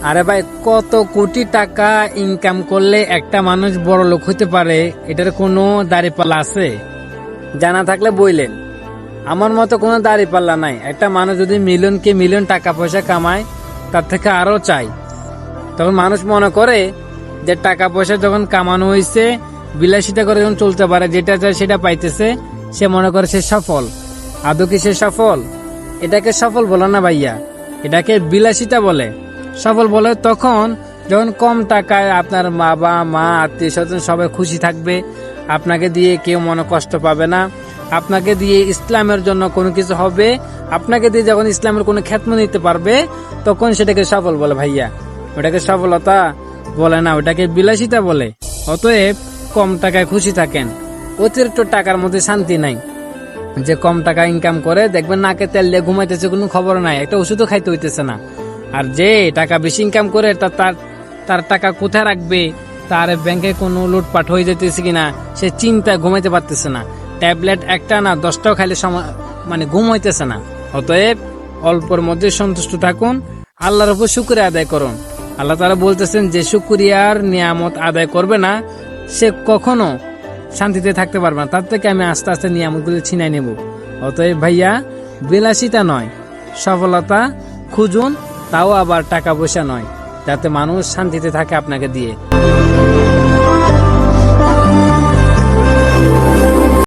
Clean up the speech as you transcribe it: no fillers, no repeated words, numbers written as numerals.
আরে ভাই, কত কোটি টাকা ইনকাম করলে একটা মানুষ বড় লোক হতে পারে, এটার কোনো দাঁড়িপাল্লা আছে? জানা থাকলে বইলেন। আমার মতো কোনো দাঁড়িপাল্লা নাই। একটা মানুষ যদি মিলিয়ন টাকা পয়সা কামায়, তার থেকে আরো চাই, তখন মানুষ মনে করে যে টাকা পয়সা যখন কামানো হয়েছে, বিলাসিতা করে যখন চলতে পারে, যেটা চায় সেটা পাইতেছে, সে মনে করে সে সফল। আদৌ কি সে সফল? এটাকে সফল বলে না ভাইয়া, এটাকে বিলাসিতা বলে। সফল বলে তখন যখন কম টাকায় আপনার বাবা মা আত্মীয় স্বজন সবাই খুশি থাকবে, আপনাকে দিয়ে কেউ মনে কষ্ট পাবে না, আপনাকে দিয়ে ইসলামের জন্য কোনো কিছু হবে, আপনাকে দিয়ে যখন ইসলামের কোনো খ্যাতম নিতে পারবে, তখন সেটাকে সফল বলে ভাইয়া। ওটাকে সফলতা বলে না, ওটাকে বিলাসিতা বলে। অতএব কম টাকায় খুশি থাকেন। অতিরিক্ত টাকার মধ্যে শান্তি নাই। যে কম টাকা ইনকাম করে দেখবেন নাকে তেল দিয়ে ঘুমাইতেছে, কোনো খবর নাই, একটা ওষুধও খাইতে হইতেছে না। আর যে টাকা বেশি ইনকাম করে তার টাকা কোথায় রাখবে, তার ব্যাংকে কোনো লুটপাট হয়ে যেতেছে কিনা, সে চিন্তায় ঘুমাইতে পারতেছে না। ট্যাবলেট একটা না 10টাও খাইলে ঘুম হইতেছে না। অতএব অল্পর মধ্যে সন্তুষ্ট থাকুন, আল্লাহর উপর শুকরিয়া আদায় করুন। আল্লাহ তাআলা বলতেছেন, যে শুকরিয়ার নিয়ামত আদায় করবে না, সে কখনো শান্তিতে থাকতে পারবে না। তার থেকে আমি আস্তে আস্তে নিয়ামতগুলো ছিনাই নেব। অতএব ভাইয়া, বিলাসিতা নয়, সফলতা খুঁজুন, তাও আবার টাকা পয়সা নয়, যাতে মানুষ শান্তিতে থাকে আপনাকে দিয়ে।